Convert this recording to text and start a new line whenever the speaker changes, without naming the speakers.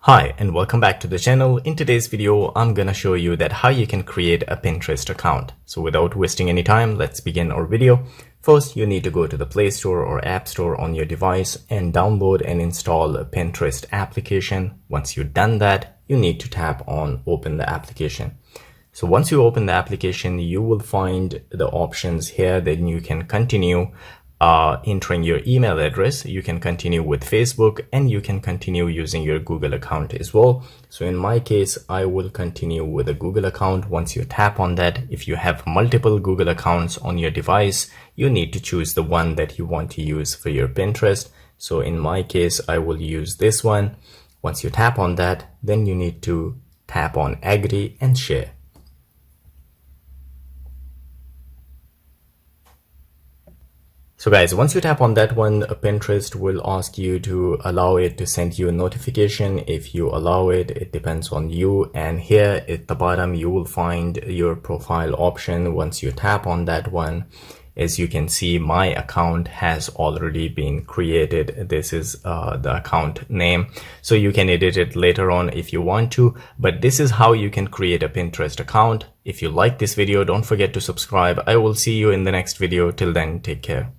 Hi and welcome back to the channel. In today's video, I'm gonna show you that how you can create a Pinterest account. So without wasting any time, let's begin our video. First, you need to go to the Play Store or App Store on your device and download and install a Pinterest application. Once you've done that, you need to tap on Open the application. So once you open the application, you will find the options here. Then you can continue entering your email address. You can continue with Facebook and you can continue using your Google account as well. So in my case, I will continue with a Google account. Once you tap on that, if you have multiple Google accounts on your device, you need to choose the one that you want to use for your Pinterest. So in my case, I will use this one. Once you tap on that, then you need to tap on agree and share. So guys, once you tap on that one, Pinterest will ask you to allow it to send you a notification. If you allow it, it depends on you. And here at the bottom, you will find your profile option. Once you tap on that one, as you can see, my account has already been created. This is the account name. So you can edit it later on if you want to, but this is how you can create a Pinterest account. If you like this video, don't forget to subscribe. I will see you in the next video. Till then, take care.